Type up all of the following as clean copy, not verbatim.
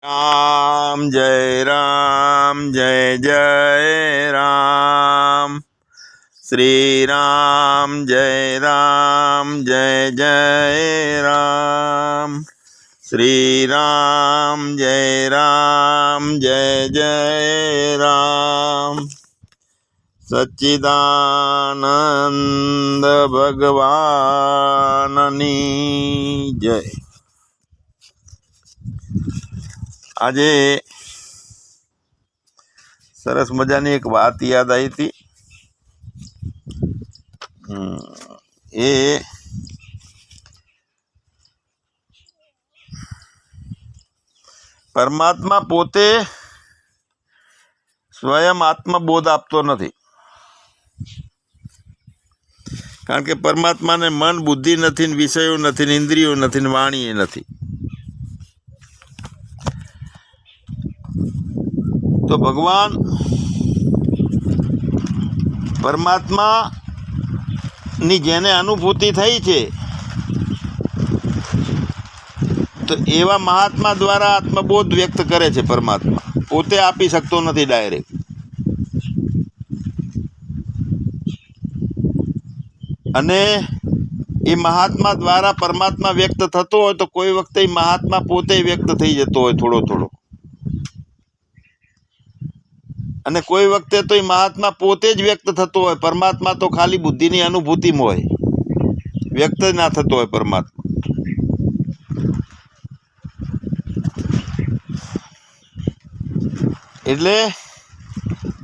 राम जय जय राम। श्री राम जय जय राम। श्री राम जय जय राम। सच्चिदानंद भगवाननी जय। આજે સરસ મજાની એક વાત યાદ આવી હતી। એ પરમાત્મા પોતે સ્વયં આત્મબોધ આપતો નથી, કારણ કે પરમાત્માને મન બુદ્ધિ નથી, ને વિષયો નથી, ને ઇન્દ્રિયો નથી, ને વાણી નથી। તો ભગવાન પરમાત્માની જેને અનુભૂતિ થઈ છે, તો એવા મહાત્મા દ્વારા આત્મબોધ વ્યક્ત કરે છે। પરમાત્મા પોતે આપી શકતો નથી ડાયરેક્ટ, અને એ મહાત્મા દ્વારા પરમાત્મા વ્યક્ત થતો હોય તો કોઈ વખતે મહાત્મા પોતે વ્યક્ત થઈ જતો હોય થોડો થોડો, અને કોઈ વખતે તો એ મહાત્મા પોતે જ વ્યક્ત થતો હોય। પરમાત્મા તો ખાલી બુદ્ધિની અનુભૂતિમાં હોય, વ્યક્ત ના થતો હોય પરમાત્મા। એટલે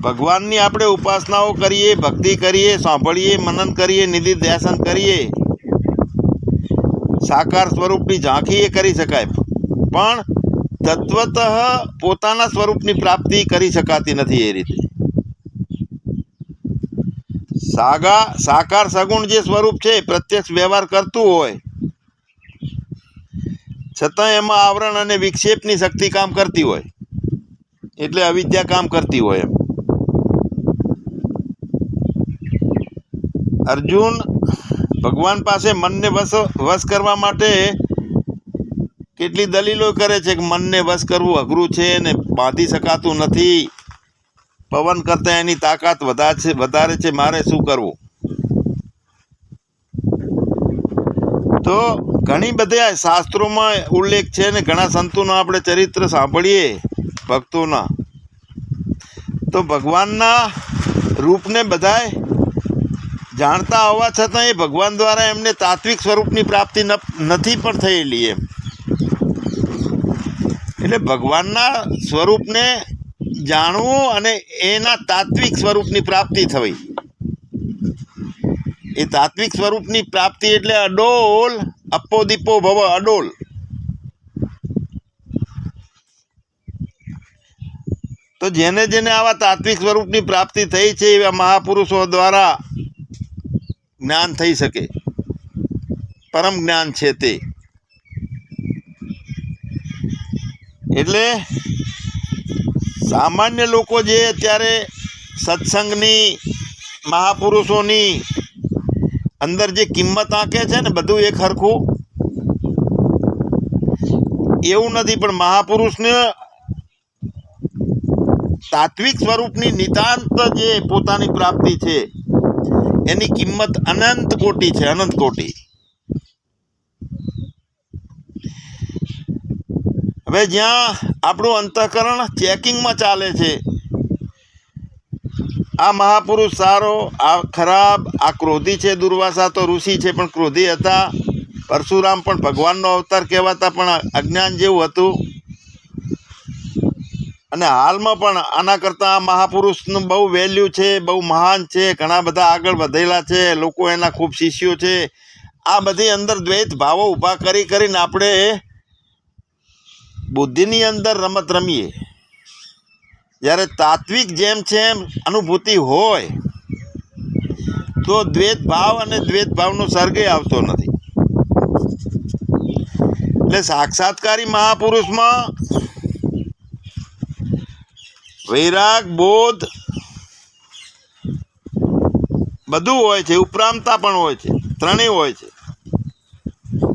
ભગવાનની આપણે ઉપાસનાઓ કરીએ, ભક્તિ કરીએ, સાંભળીએ, મનન કરીએ, નિધિ ધ્યાસન કરીએ, સાકાર સ્વરૂપની ઝાંખી એ કરી શકાય, પણ તત્વતઃ પોતાના સ્વરૂપની પ્રાપ્તિ કરી શકાતી નથી। એ રીતે સાકાર સગુણ જે સ્વરૂપ છે, પ્રત્યક્ષ વ્યવહાર કરતું હોય છતાં એમાં આવરણ અને વિક્ષેપની શક્તિ કામ કરતી હોય, એટલે અવિદ્યા કામ કરતી હોય એમ। અર્જુન ભગવાન પાસે મનને વશ કરવા માટે કેટલી દલીલો કરે છે કે મનને વશ કરવું અઘરું છે ને બાંધી શકાતું નથી, પવન કરતાં એની તાકાત વધારે છે, મારે શું કરવું? તો ઘણી બધી શાસ્ત્રોમાં ઉલ્લેખ છે ને ઘણા સંતોના આપણે ચરિત્ર સાંભળીએ ભક્તોના, તો ભગવાનના રૂપને બધાય જાણતા હોવા છતાં એ ભગવાન દ્વારા એમને તાત્વિક સ્વરૂપની પ્રાપ્તિ નથી પણ થયેલી એમ। એટલે ભગવાનના સ્વરૂપને જાણવું અને એના તાત્વિક સ્વરૂપની પ્રાપ્તિ થવી, એ તાત્વિક સ્વરૂપની પ્રાપ્તિ એટલે અડોલ, અપ્પો દીપો ભવ, અડોલ। તો જેને જેને આવા તાત્વિક સ્વરૂપની પ્રાપ્તિ થઈ છે એવા મહાપુરુષો દ્વારા જ્ઞાન થઈ શકે, પરમ જ્ઞાન છે તે। એટલે સામાન્ય લોકો જે અત્યારે સત્સંગની, મહાપુરુષોની અંદર જે કિંમત આંકે છે ને બધું એક હરખું, એવું નથી, પણ મહાપુરુષને તાત્વિક સ્વરૂપની નિતાંત જે પોતાની પ્રાપ્તિ છે એની કિંમત અનંત કોટી છે, અનંત કોટી। હવે જ્યાં આપણું અંતઃકરણ ચેકિંગમાં ચાલે છે, આ મહાપુરુષ સારો, આ ખરાબ, આ ક્રોધી છે, દુર્વાસા તો ઋષિ છે પણ ક્રોધી હતા, પરશુરામ પણ ભગવાનનો અવતાર કહેવાતા પણ અજ્ઞાન જેવું હતું, અને હાલમાં પણ આના કરતાં આ મહાપુરુષનું બહુ વેલ્યુ છે, બહુ મહાન છે, ઘણા બધા આગળ વધેલા છે, લોકો એના ખૂબ શિષ્યો છે। આ બધી અંદર દ્વૈત ભાવો ઊભા કરીને આપણે બુદ્ધિની અંદર રમત રમીએ, જ્યારે તાત્વિક જેમ છે એમ અનુભૂતિ હોય તો દ્વૈત ભાવ અને દ્વૈત ભાવનો સર્ગે આવતો નથી। એટલે સાક્ષાત્કારી મહાપુરુષમાં વૈરાગ, બોધ બધું હોય છે, ઉપરામતા પણ હોય છે, ત્રણેય હોય છે।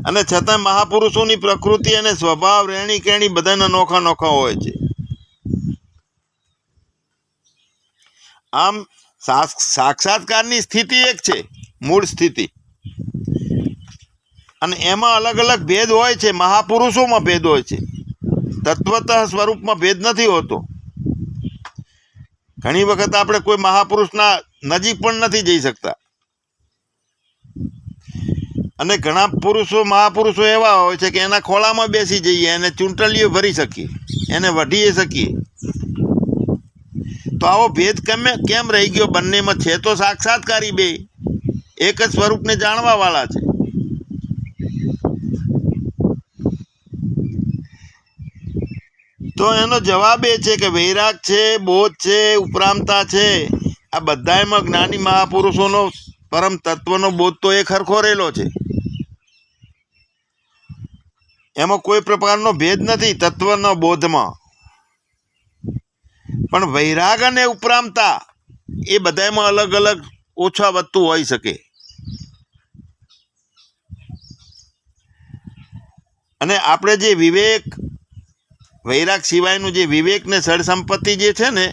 અને છતાં મહાપુરુષોની પ્રકૃતિ અને સ્વભાવ રહેણી કહેણી બધાના નોખા નોખા હોય છે. આમ સાક્ષાત્કારની સ્થિતિ એક છે, મૂળ સ્થિતિ, અને એમાં અલગ અલગ ભેદ હોય છે. મહાપુરુષોમાં ભેદ હોય છે, તત્વતઃ સ્વરૂપમાં ભેદ નથી હોતો. ઘણી વખત આપણે કોઈ મહાપુરુષના નજીક પણ નથી જઈ શકતા, અને ઘણા મહાપુરુષો એવા હોય છે કે એના ખોળામાં બેસી જઈએ, એને ચૂંટલીઓ ભરી શકીએ, એને વઢી શકીએ. તો આવો ભેદ કેમ રહી ગયો બંનેમાં? છે તો સાક્ષાત્કારી બે, એક જ સ્વરૂપને જાણવા વાળા છે. તો એનો જવાબ એ છે કે વૈરાગ છે, બોધ છે, ઉપરામતા છે, આ બધામાં જ્ઞાની મહાપુરુષોનો પરમ તત્વનો બોધ તો એક હરખો રહેલો છે. એમાં કોઈ પ્રકારનો ભેદ નથી તત્વનો બોધમાં. પણ વૈરાગ અને ઉપરામતા એ બધામાં અલગ અલગ ઓછા વધતું હોઈ શકે. અને આપણે જે વિવેક, વૈરાગ સિવાયનું જે વિવેક ને સળ સંપત્તિ જે છે ને,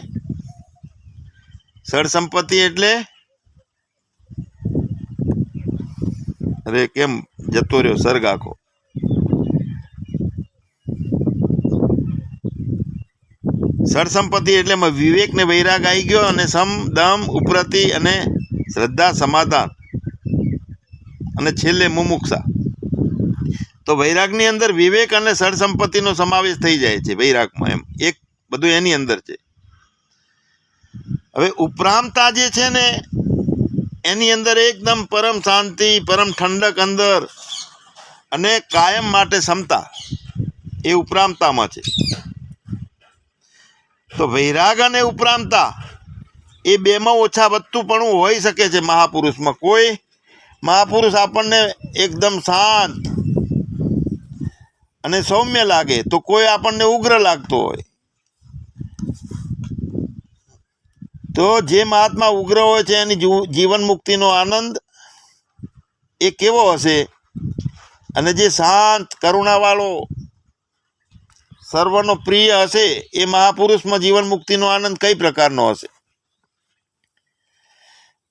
સળ સંપત્તિ એટલે અરે કેમ જતો રહ્યો સર્ગ આખો. સળ સંપત્તિ એટલે વિવેક ને વૈરાગ આવી ગયો, અને સમ, દમ, ઉપરતિ અને શ્રદ્ધા, સમાધાન, અને છેલ્લે મુમુક્ષા. તો વૈરાગની અંદર વિવેક અને સળ સંપત્તિનો સમાવેશ થઈ જાય છે વૈરાગમાં. એમ એક બધું એની અંદર છે. હવે ઉપરામતા જે છે ને, એની અંદર એકદમ પરમ શાંતિ, પરમ ઠંડક અંદર, અને કાયમ માટે ક્ષમતા, એ ઉપરામતામાં છે. તો વૈરાગ અને ઉપરામતા એ બેમાં ઓછા વધતું પણ હોઈ શકે છે મહાપુરુષમાં. કોઈ મહાપુરુષ આપણને એકદમ શાંત અને સૌમ્ય લાગે, તો કોઈ આપણને ઉગ્ર લાગતો હોય. તો જે મહાત્મા ઉગ્ર હોય છે એની જીવન મુક્તિનો આનંદ એ કેવો હશે, અને જે શાંત, કરુણાવાળો, સર્વનો પ્રિય હશે, એ મહાપુરુષમાં જીવન મુક્તિનો આનંદ કઈ પ્રકારનો હશે?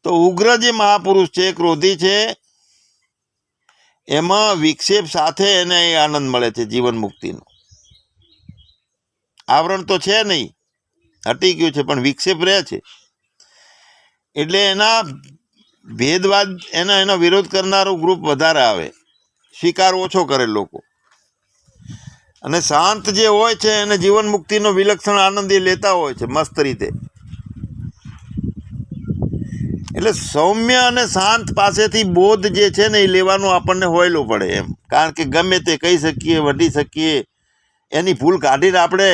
તો ઉગ્ર જે મહાપુરુષ છે, ક્રોધી છે, એમાં વિક્ષેપ સાથે એને આનંદ મળે છે જીવન મુક્તિનો. આવરણ તો છે નહીં, હટી ગયું છે, પણ વિક્ષેપ રહે છે. એટલે એના ભેદવાદ, એનો વિરોધ કરનારું ગ્રુપ વધારે આવે, સ્વીકાર ઓછો કરે લોકો. અને શાંત જે હોય છે એને જીવન મુક્તિનો વિલક્ષણ આનંદ એ લેતા હોય છે મસ્ત રીતે. એટલે સૌમ્ય અને શાંત પાસેથી બોધ જે છે ને એ લેવાનું આપણને હોયલું પડે એમ. કારણ કે ગમે તે કહી શકીએ, વઢી શકીએ, એની ભૂલ કાઢીને આપણે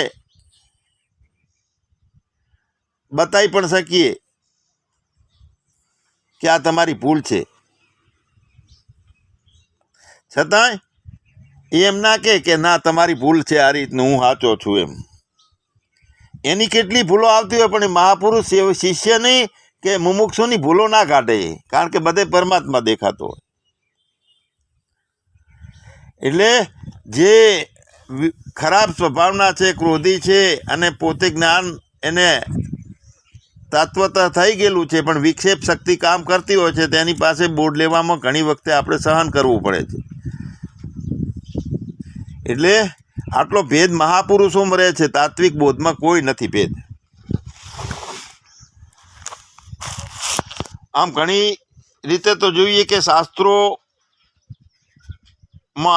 બતાવી પણ શકીએ કે આ તમારી ભૂલ છે. છતાંય એમ ના કે ના તમારી ભૂલ છે, આ રીતનું હું સાચો છું એમ. એની કેટલી ભૂલો આવતી હોય, પણ મહાપુરુષ શિષ્ય નહીં કે મુમુક્ષુની ભૂલો ના કાઢે, કારણ કે બધે પરમાત્મા દેખાતો હોય. એટલે જે ખરાબ સ્વભાવના છે, ક્રોધી છે, અને પોતે જ્ઞાન એને તત્વત થઈ ગયેલું છે, પણ વિક્ષેપ શક્તિ કામ કરતી હોય છે, તેની પાસે બોધ લેવામાં ઘણી વખતે આપણે સહન કરવું પડે છે. એટલે આટલો ભેદ મહાપુરુષોમાં રહે છે, તાત્વિક બોધમાં કોઈ નથી ભેદ. આમ ઘણી રીતે તો જોઈએ કે શાસ્ત્રોમાં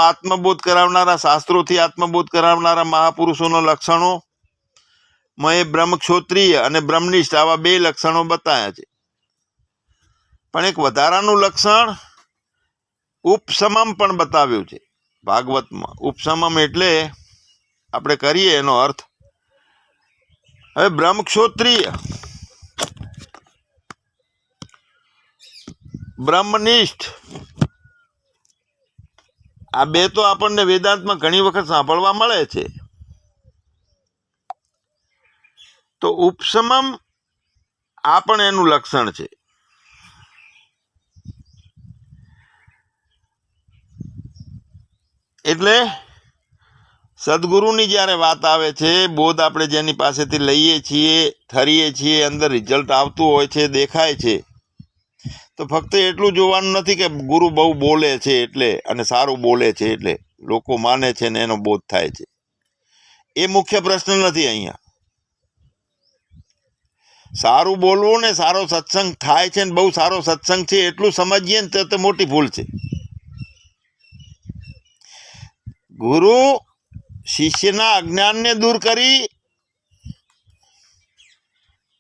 આત્મબોધ કરાવનારા, શાસ્ત્રોથી આત્મબોધ કરાવનારા મહાપુરુષોના લક્ષણોમાં એ બ્રહ્મક્ષોત્રિય અને બ્રહ્મનિષ્ઠ આવા બે લક્ષણો બતાવ્યા છે. પણ એક વધારાનું લક્ષણ ઉપશમમ પણ બતાવ્યું છે ભાગવતમાં. ઉપશમમ એટલે આપણે કરીએ એનો અર્થ. હવે બ્રહ્મક્ષોત્રિય, બ્રહ્મનિષ્ઠ, આ બે તો આપણને વેદાંતમાં ઘણી વખત સાંભળવા મળે છે. તો ઉપશમમ આ પણ એનું લક્ષણ છે. એટલે સદગુરુની જ્યારે વાત આવે છે, બોધ આપણે જેની પાસેથી લઈએ છીએ, ઠરીએ છીએ, અંદર રિઝલ્ટ આવતું હોય છે, દેખાય છે, તો ફક્ત એટલું જોવાનું નથી કે ગુરુ બહુ બોલે છે એટલે અને સારું બોલે છે એટલે લોકો માને છે ને એનો બોધ થાય છે. એ મુખ્ય પ્રશ્ન નથી અહીંયા. સારું બોલવું ને સારો સત્સંગ થાય છે ને બહુ સારો સત્સંગ છે એટલું સમજીએ ને તો મોટી ભૂલ છે. ગુરુ શિષ્યના અજ્ઞાનને દૂર કરી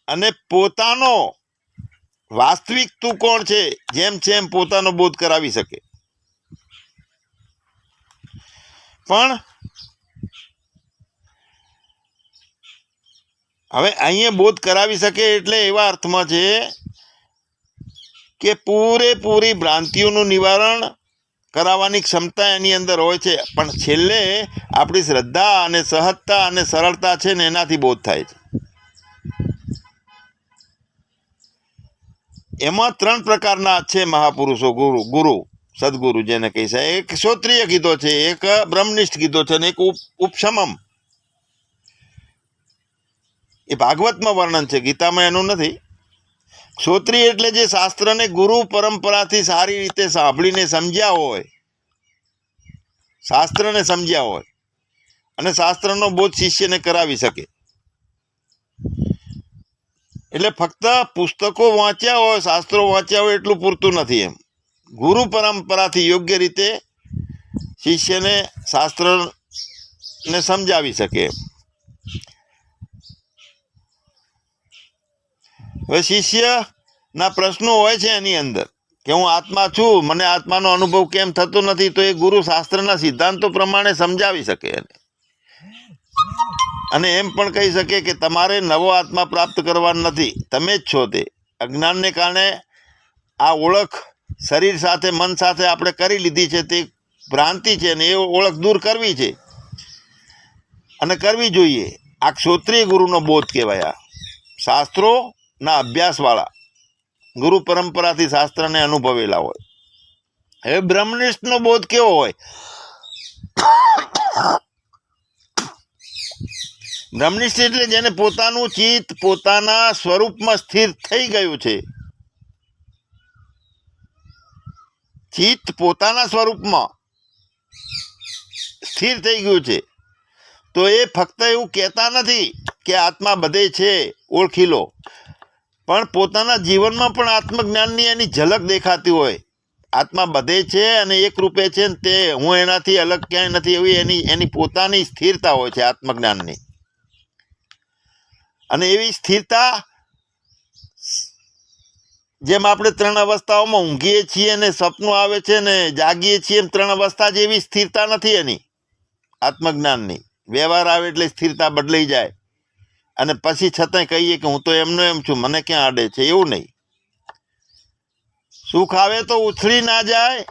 અને પોતાનો વાસ્તવિક તું કોણ છે જેમ છે એમ પોતાનો બોધ કરાવી શકે. પણ હવે અહીંયા બોધ કરાવી શકે એટલે એવા અર્થમાં છે કે પૂરેપૂરી ભ્રાંતિઓનું નિવારણ કરાવવાની ક્ષમતા એની અંદર હોય છે. પણ છેલ્લે આપણી શ્રદ્ધા અને સહજતા અને સરળતા છે ને એનાથી બોધ થાય છે. એમાં 3 પ્રકારના છે મહાપુરુષો, ગુરુ સદગુરુ જેને કહી છે. એક શ્રોત્રિય કીધો છે, એક બ્રહ્મનિષ્ઠ કીધો છે અને એક ઉપશમમ. એ ભાગવતમાં વર્ણન છે, ગીતામાં એનું નથી. શ્રોત્રિય એટલે જે શાસ્ત્રને ગુરુ પરંપરાથી સારી રીતે સાંભળીને સમજ્યા હોય, શાસ્ત્રને સમજ્યા હોય અને શાસ્ત્રનો બોધ શિષ્યને કરાવી શકે. એટલે ફક્ત પુસ્તકો વાંચ્યા હોય, શાસ્ત્રો વાંચ્યા હોય એટલું પૂરતું નથી. એમ ગુરુ પરંપરાથી યોગ્ય રીતે શિષ્યને શાસ્ત્રને સમજાવી શકે. હવે શિષ્યના પ્રશ્નો હોય છે એની અંદર કે હું આત્મા છું, મને આત્માનો અનુભવ કેમ થતો નથી, તો એ ગુરુ શાસ્ત્રના સિદ્ધાંતો પ્રમાણે સમજાવી શકે અને એમ પણ કહી શકે કે તમારે નવો આત્મા પ્રાપ્ત કરવાનો નથી, તમે જ છો તે. અજ્ઞાનને કારણે આ ઓળખ શરીર સાથે મન સાથે આપણે કરી લીધી છે, તે ભ્રાંતિ છે ને એ ઓળખ દૂર કરવી છે અને કરવી જોઈએ. આ ક્ષોત્રિય ગુરુનો બોધ કહેવાય. આ શાસ્ત્રોના અભ્યાસવાળા ગુરુ પરંપરાથી શાસ્ત્રને અનુભવેલા હોય. હવે બ્રહ્મનિષ્ઠનો બોધ કેવો હોય? બ્રહ્મનિષ્ઠ એટલે જેને પોતાનું ચિત્ત પોતાના સ્વરૂપમાં સ્થિર થઈ ગયું છે. ચિત્ત પોતાના સ્વરૂપમાં સ્થિર થઈ ગયું છે, તો એ ફક્ત એવું કહેતા નથી કે આત્મા બધે છે, ઓળખી લો, પણ પોતાના જીવનમાં પણ આત્મજ્ઞાનની એની ઝલક દેખાતી હોય. આત્મા બધે છે અને એક રૂપે છે ને તે હું એનાથી અલગ ક્યાંય નથી, એવી એની પોતાની સ્થિરતા હોય છે આત્મજ્ઞાનની. અને એવી સ્થિરતા જેમ આપણે 3 અવસ્થાઓમાં ઊંઘીએ છીએ ને સપનું આવે છે ને જાગીએ છીએ, એમ 3 અવસ્થા જેવી સ્થિરતા નથી એની આત્મજ્ઞાનની. વ્યવહાર આવે એટલે સ્થિરતા બદલાઈ જાય અને પછી છતાંય કહીએ કે હું તો એમનો એમ છું, મને ક્યાં આડે છે, એવું નહીં. સુખ આવે તો ઉછળી ના જાય,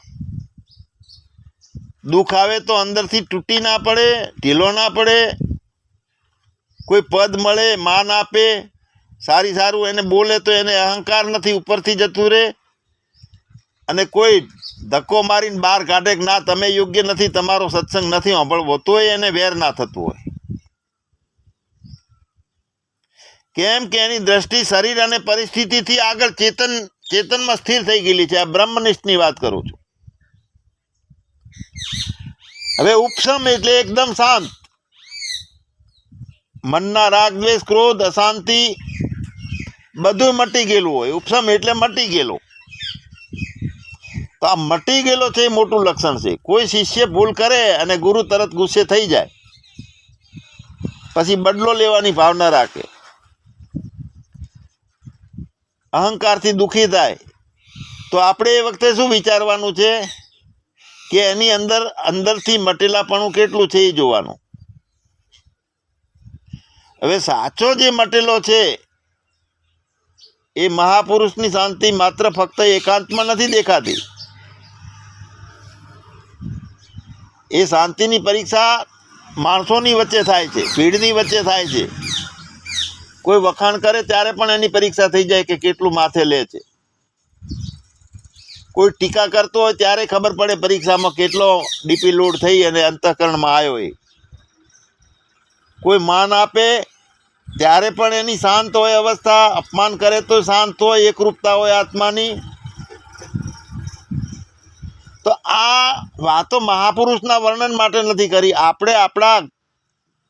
દુઃખ આવે તો અંદરથી તૂટી ના પડે, ઢીલો ના પડે. કોઈ પદ મળે, માન આપે, સારું એને બોલે તો એને અહંકાર નથી, ઉપરથી જતું રહે. અને કોઈ ધક્કો મારીને બહાર કાઢે કે ના તમે યોગ્ય નથી, તમારો સત્સંગ નથી સાંભળવો, તોય એને વેર ના થતું હોય. કેમ કે એની દ્રષ્ટિ શરીર અને પરિસ્થિતિથી આગળ ચેતનમાં સ્થિર થઈ ગયેલી છે. આ બ્રહ્મનિષ્ઠની વાત કરું છું. હવે ઉપશમ એટલે એકદમ શાંત. મનના રાગ દ્વેષ ક્રોધ અશાંતિ બધું મટી ગયેલું હોય. ઉપશમ એટલે મટી ગયેલો. તો આ મટી ગયેલો છે એ મોટું લક્ષણ છે. કોઈ શિષ્ય ભૂલ કરે અને ગુરુ તરત ગુસ્સે થઈ જાય, પછી બદલો લેવાની ભાવના રાખે, અહંકારથી દુઃખી થાય, તો આપણે એ વખતે શું વિચારવાનું છે કે એની અંદરથી મટેલાપણું કેટલું છે એ જોવાનું. હવે સાચો જે મટેલો છે એ મહાપુરુષની શાંતિ માત્ર ફક્ત એકાંતમાં નથી દેખાતી. એ શાંતિની પરીક્ષા માણસોની વચ્ચે થાય છે, ભીડની વચ્ચે થાય છે. કોઈ વખાણ કરે ત્યારે પણ એની પરીક્ષા થઈ જાય કે કેટલું માથે લે છે. કોઈ ટીકા કરતો હોય ત્યારે ખબર પડે પરીક્ષામાં કેટલો ડીપી લોડ થઈ અને અંતઃકરણમાં આવ્યો એ. કોઈ માન આપે ત્યારે પણ એની શાંત હોય અવસ્થા, અપમાન કરે તો શાંત હોય, એકરૂપતા હોય આત્માની. તો આ વાતો મહાપુરુષના વર્ણન માટે નથી કરી, આપણે આપણા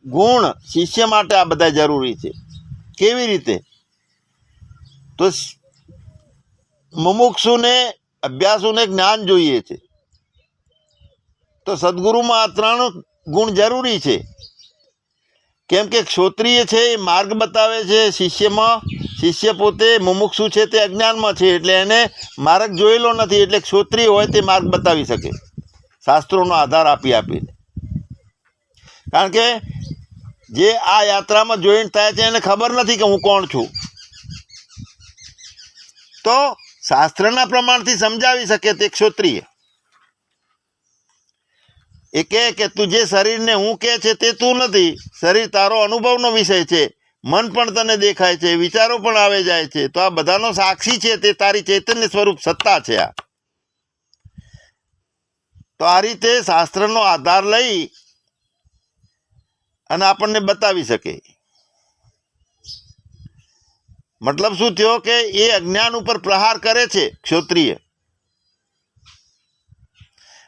ગુણ શિષ્ય માટે આ બધા જરૂરી છે. કેવી રીતે? તો મુમુક્ષુને અભ્યાસુને જ્ઞાન જોઈએ છે, તો સદગુરુમાં આ 3 ગુણ જરૂરી છે. કેમ કે ક્ષોત્રિય છે એ માર્ગ બતાવે છે શિષ્યમાં, શિષ્ય પોતે મુમુક્ષુ છે તે અજ્ઞાનમાં છે, એટલે એને માર્ગ જોયેલો નથી, એટલે ક્ષોત્રિય હોય તે માર્ગ બતાવી શકે શાસ્ત્રોનો આધાર આપીને. કારણ કે જે આ યાત્રામાં જોઈન્ટ થાય છે એને ખબર નથી કે હું કોણ છું, તો શાસ્ત્રના પ્રમાણથી સમજાવી શકે તે ક્ષોત્રિય. એ કહે કે તું જે શરીરને હું કહે છે તે તું નથી, શરીર તારો અનુભવનો વિષય છે, મન પણ તને દેખાય છે, વિચારો પણ આવે જાય છે, તો આ બધાનો સાક્ષી છે તે તારી ચૈતન્ય સ્વરૂપ સત્તા છે. આ તો આ રીતે શાસ્ત્રનો આધાર લઈ અને આપણને બતાવી શકે. મતલબ શું થયો કે એ અજ્ઞાન ઉપર પ્રહાર કરે છે ક્ષોત્રિય.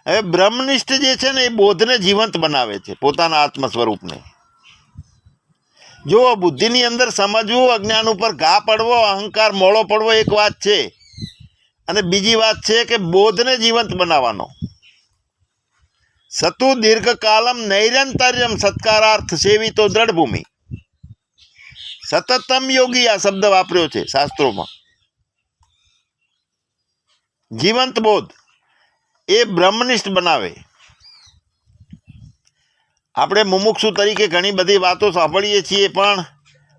હવે બ્રહ્મનિષ્ઠ જે છે ને એ બોધને જીવંત બનાવે છે, પોતાના આત્મ સ્વરૂપને. જો બુદ્ધિની અંદર સમજવું, અજ્ઞાન ઉપર ઘા પડવો, અહંકાર મોળો પડવો એક વાત છે, અને બીજી વાત છે કે બોધને જીવંત બનાવવાનો. સતુ દીર્ઘકાલમ નૈરંતર્યમ સત્કારાર્થ સેવિતો દ્રઢભૂમિ. સતતમ યોગી આ શબ્દ વાપર્યો છે શાસ્ત્રોમાં. જીવંત બોધ એ બ્રહ્મનિષ્ઠ બનાવે. આપણે મુમુક્ષુ તરીકે ઘણી બધી વાતો સાંભળીએ છીએ, પણ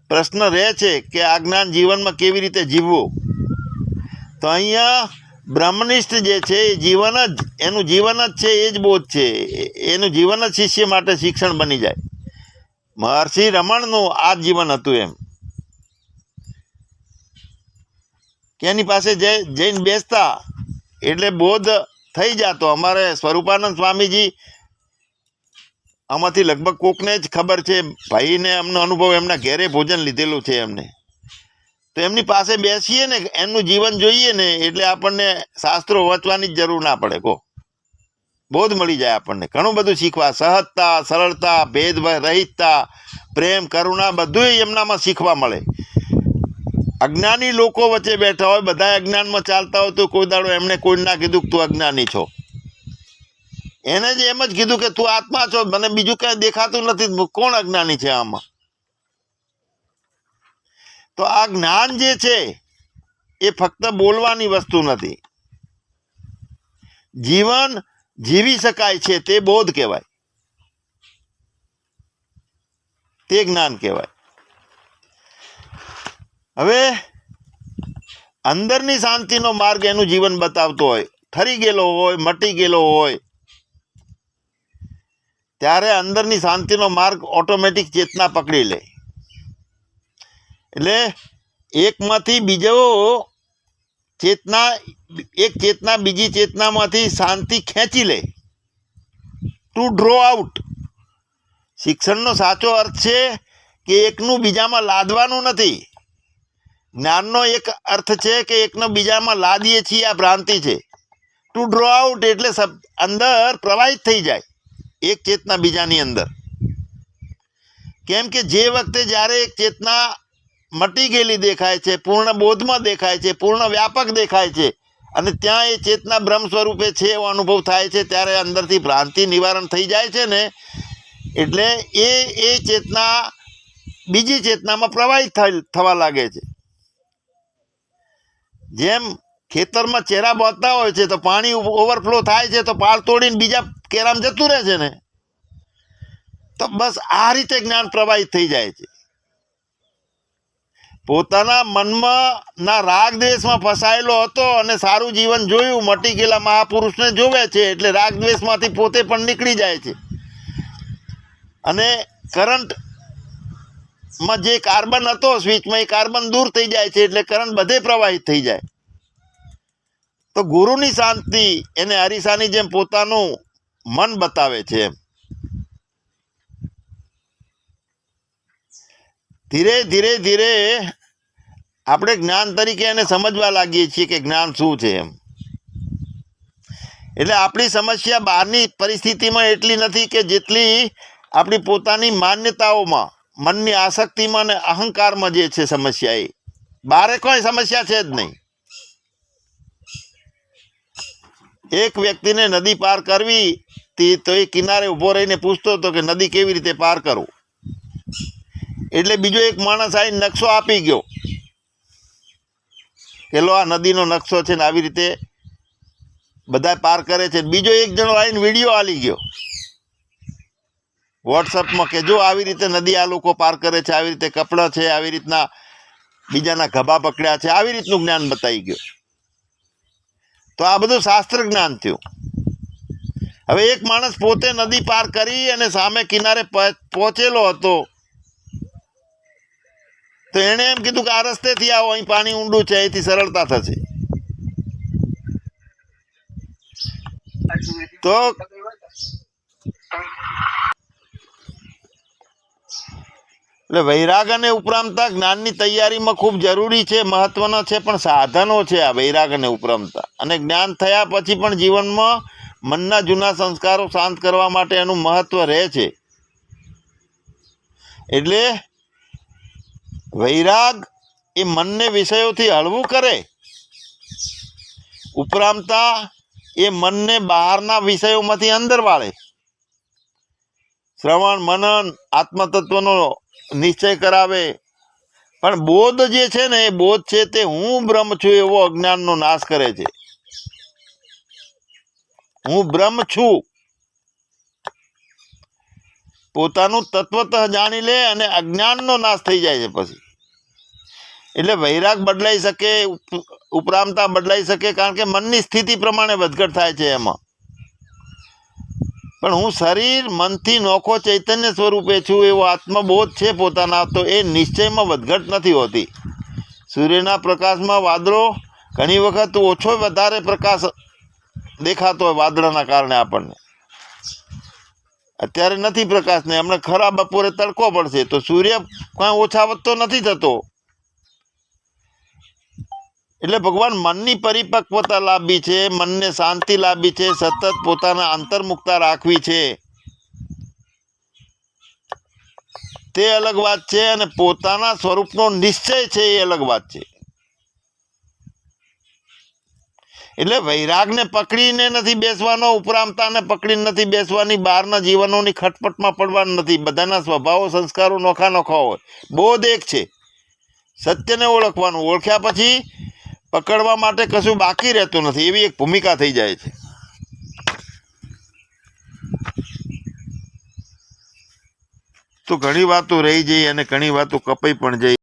પ્રશ્ન રહે છે કે આ જ્ઞાન જીવનમાં કેવી રીતે જીવવું. તો અહીંયા બ્રહ્મનિષ્ઠ જે છે એ જીવન જ, એનું જીવન જ છે, એ જ બોધ છે, એનું જીવન જ શિષ્ય માટે શિક્ષણ બની જાય. મહર્ષિ રમણનું આ જીવન હતું એમ કે એની પાસે જઈને બેસતા એટલે બોધ થઈ જતો. અમારે સ્વરૂપાનંદ સ્વામીજી, આમાંથી લગભગ કોકને જ ખબર છે, ભાઈને એમનો અનુભવ, એમના ઘેરે ભોજન લીધેલું છે એમને, તો એમની પાસે બેસીએ ને એમનું જીવન જોઈએ ને એટલે આપણને શાસ્ત્રો વાંચવાની જ જરૂર ના પડે. બોધ મળી જાય આપણને, ઘણું બધું શીખવા. સહજતા, સરળતા, ભેદભાવ રહિતતા, પ્રેમ, કરુણા બધું એમનામાં શીખવા મળે. અજ્ઞાની લોકો વચ્ચે બેઠા હોય, બધા અજ્ઞાનમાં ચાલતા હોય, તો કોઈ દાડો એમને કોઈ ના કીધું કે તું અજ્ઞાની છો. એને જ એમ જ કીધું કે તું આત્મા છો, મને બીજું કઈ દેખાતું નથી, કોણ અજ્ઞાની છે આમાં? તો આ જ્ઞાન જે છે એ ફક્ત બોલવાની વસ્તુ નથી, જીવન જીવી શકાય છે તે બોધ કહેવાય, તે જ્ઞાન કહેવાય. હવે અંદરની શાંતિનો માર્ગ એનું જીવન બતાવતો હોય, ઠરી ગયેલો હોય, મટી ગયેલો હોય, ત્યારે અંદરની શાંતિનો માર્ગ ઓટોમેટિક ચેતના પકડી લે. એટલે એકમાંથી બીજો ચેતના, એક ચેતના બીજી ચેતનામાંથી શાંતિ ખેંચી લે, ટુ ડ્રો આઉટ. શિક્ષણનો સાચો અર્થ છે કે એકનું બીજામાં લાદવાનું નથી. જ્ઞાનનો એક અર્થ છે કે એકનો બીજામાં લાદીએ છીએ, આ ભ્રાંતિ છે. ટુ ડ્રો આઉટ એટલે અંદર પ્રવાહિત થઈ જાય એક ચેતના બીજાની અંદર. કેમ કે જે વખતે જ્યારે એક ચેતના મટી ગયેલી દેખાય છે, પૂર્ણ બોધમાં દેખાય છે, પૂર્ણ વ્યાપક દેખાય છે, અને ત્યાં એ ચેતના બ્રહ્મ સ્વરૂપે છે એવો અનુભવ થાય છે, ત્યારે અંદરથી ભ્રાંતિ નિવારણ થઈ જાય છે ને, એટલે એ ચેતના બીજી ચેતનામાં પ્રવાહિત થવા લાગે છે. જેમ ખેતરમાં ચેરા બોતતા હોય છે તો પાણી ઓવરફ્લો થાય છે, તો પાળ તોડીને બીજા કેરામાં જતું રહે છે ને, તો બસ આ રીતે જ્ઞાન પ્રવાહિત થઈ જાય છે. પોતાના મનમાં ના રાગ દ્વેષમાં ફસાયેલો હતો અને સારું જીવન જોયું, મટી ગયેલા મહાપુરુષને જોવે છે, એટલે રાગ દ્વેષમાંથી પોતે પણ નીકળી જાય છે, અને કરંટમાં જે કાર્બન હતો સ્વિચમાં, એ કાર્બન દૂર થઈ જાય છે, એટલે કરંટ બધે પ્રવાહિત થઈ જાય. તો તો ગુરુની શાંતિ એને અરીસાની જેમ પોતાનું મન બતાવે છે એમ. ધીરે ધીરે ધીરે આપણે જ્ઞાન તરીકે એને સમજવા લાગીએ છીએ કે જ્ઞાન શું છે એમ. એટલે આપણી સમસ્યા બહારની પરિસ્થિતિમાં એટલી નથી કે જેટલી આપણી પોતાની માન્યતાઓમાં, મનની આસક્તિમાં અને અહંકારમાં જે છે સમસ્યા. એ બહારે કોઈ સમસ્યા છે જ નહીં. એક વ્યક્તિને નદી પાર કરવી તો એ કિનારે ઊભો રહીને પૂછતો હતો કે નદી કેવી રીતે પાર કરું. એટલે બીજો એક માણસ આવીને નકશો આપી ગયો કે લો આ નદીનો નકશો છે ને આવી રીતે બધા પાર કરે છે. બીજો એક જણો આવીને વિડીયો આલી ગયો વોટ્સઅપમાં કે જો આવી રીતે નદી આ લોકો પાર કરે છે, આવી રીતે કપડાં છે, આવી રીતના બીજાના ખભા પકડ્યા છે, આવી રીતનું જ્ઞાન બતાવી ગયો. તો આ બધું શાસ્ત્ર જ્ઞાન થયું. હવે એક માણસ પોતે નદી પાર કરી અને સામે કિનારે પહોંચેલો હતો, તો એણે એમ કીધું કે આ રસ્તેથી આવો, અહીં પાણી ઊંડું છે, અહીંથી સરળતા થશે. તો એટલે વૈરાગ અને ઉપરામતા જ્ઞાનની તૈયારીમાં ખૂબ જરૂરી છે, મહત્વનો છે, પણ સાધનો છે આ વૈરાગ અને ઉપરામતા. અને જ્ઞાન થયા પછી પણ જીવનમાં મનના જૂના સંસ્કારો શાંત કરવા માટે એનું મહત્વ રહે છે. એટલે વૈરાગ એ મનને વિષયોથી હળવું કરે, ઉપરામતા એ મનને બહારના વિષયોમાંથી અંદર વાળે. શ્રવણ મનન આત્મતત્વનો નિશ્ચય કરાવે. પણ બોધ જે છે ને, એ બોધ છે તે હું બ્રહ્મ છું એવો અજ્ઞાનનો નાશ કરે છે. હું બ્રહ્મ છું પોતાનું તત્વતઃ જાણી લે અને અજ્ઞાનનો નાશ થઈ જાય છે પછી. એટલે વૈરાગ બદલાઈ શકે, ઉપરામતા બદલાઈ શકે, કારણ કે મનની સ્થિતિ પ્રમાણે વધઘટ થાય છે એમાં. પણ હું શરીર મનથી નોખો ચૈતન્ય સ્વરૂપે છું એવો આત્મબોધ છે પોતાના, તો એ નિશ્ચયમાં વધઘટ નથી હોતી. સૂર્યના પ્રકાશમાં વાદળો ઘણી વખત ઓછો વધારે પ્રકાશ દેખાતો હોય વાદળાના કારણે આપણને. અત્યારે નથી પ્રકાશ ને, હમણાં ખરા બપોરે તડકો પડશે તો સૂર્ય કાંઈ ઓછા વધતો નથી થતો. એટલે ભગવાન મનની પરિપક્વતા લાવવી છે, મનને શાંતિ લાવવી છે, સતત પોતાના અંતર્મુક્તા રાખવી છે, તે અલગ વાત છે. અને પોતાના સ્વરૂપનો નિશ્ચય છે એ અલગ વાત છે. એટલે વૈરાગને પકડીને નથી બેસવાનો, ઉપરામતાને પકડીને નથી બેસવાની, બહારના જીવનોની ખટપટમાં પડવાનું નથી. બધાના સ્વભાવો સંસ્કારો નોખા નોખા હોય. બોધ એક છે, સત્યને ઓળખવાનું. ઓળખ્યા પછી પકડવા માટે કશું બાકી રહેતું નથી, એવી એક ભૂમિકા થઈ જાય છે. તો ઘણી વાતો રહી જઈ અને ઘણી વાતો કપાઈ પણ જઈ.